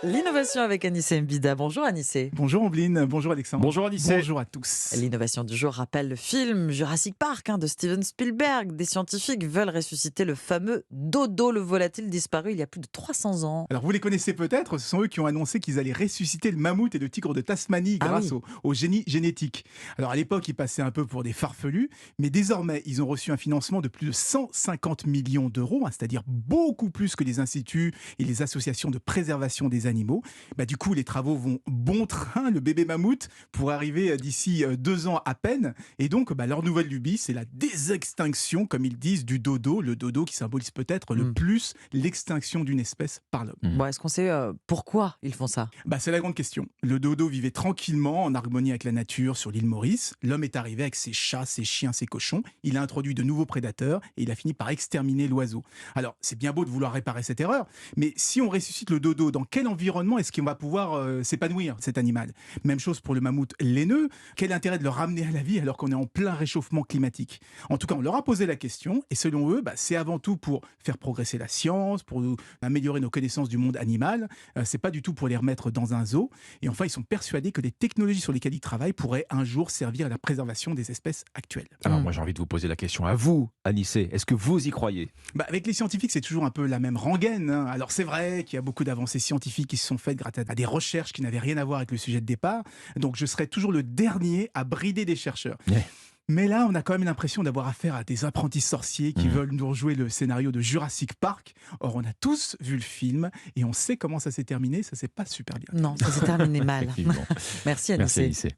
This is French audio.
L'innovation avec Anissé Mbida. Bonjour Anissé. Bonjour Ambline, bonjour Alexandre. Bonjour Anissé. Bonjour à tous. L'innovation du jour rappelle le film Jurassic Park de Steven Spielberg. Des scientifiques veulent ressusciter le fameux dodo, le volatile disparu il y a plus de 300 ans. Alors vous les connaissez peut-être, ce sont eux qui ont annoncé qu'ils allaient ressusciter le mammouth et le tigre de Tasmanie Ah grâce oui. au génie génétique. Alors à l'époque, ils passaient un peu pour des farfelus, mais désormais, ils ont reçu un financement de plus de 150 millions d'euros, c'est-à-dire beaucoup plus que les instituts et les associations de préservation des animaux. Du coup, les travaux vont bon train. Le bébé mammouth pourrait arriver d'ici 2 ans à peine. Et donc, leur nouvelle lubie, c'est la désextinction, comme ils disent, du dodo. Le dodo qui symbolise peut-être le plus l'extinction d'une espèce par l'homme. Bon, est-ce qu'on sait pourquoi ils font ça? C'est la grande question. Le dodo vivait tranquillement, en harmonie avec la nature, sur l'île Maurice. L'homme est arrivé avec ses chats, ses chiens, ses cochons. Il a introduit de nouveaux prédateurs et il a fini par exterminer l'oiseau. Alors, c'est bien beau de vouloir réparer cette erreur, mais si on ressuscite le dodo, dans quel environnement est-ce qu'on va pouvoir s'épanouir, cet animal? Même chose pour le mammouth laineux. Quel intérêt de le ramener à la vie alors qu'on est en plein réchauffement climatique? En tout cas, on leur a posé la question et selon eux, c'est avant tout pour faire progresser la science, pour améliorer nos connaissances du monde animal. C'est pas du tout pour les remettre dans un zoo. Et enfin, ils sont persuadés que les technologies sur lesquelles ils travaillent pourraient un jour servir à la préservation des espèces actuelles. Alors moi j'ai envie de vous poser la question à vous, Anissé. Est-ce que vous y croyez? Avec les scientifiques, c'est toujours un peu la même rengaine, hein. Alors c'est vrai qu'il y a beaucoup d'avancées scientifiques qui se sont faites grâce à des recherches qui n'avaient rien à voir avec le sujet de départ. Donc je serai toujours le dernier à brider des chercheurs. Ouais. Mais là, on a quand même l'impression d'avoir affaire à des apprentis sorciers qui veulent nous rejouer le scénario de Jurassic Park. Or, on a tous vu le film et on sait comment ça s'est terminé. Ça s'est pas super bien. Non, ça s'est terminé mal. Effectivement. Merci Merci Anissé. Anissé.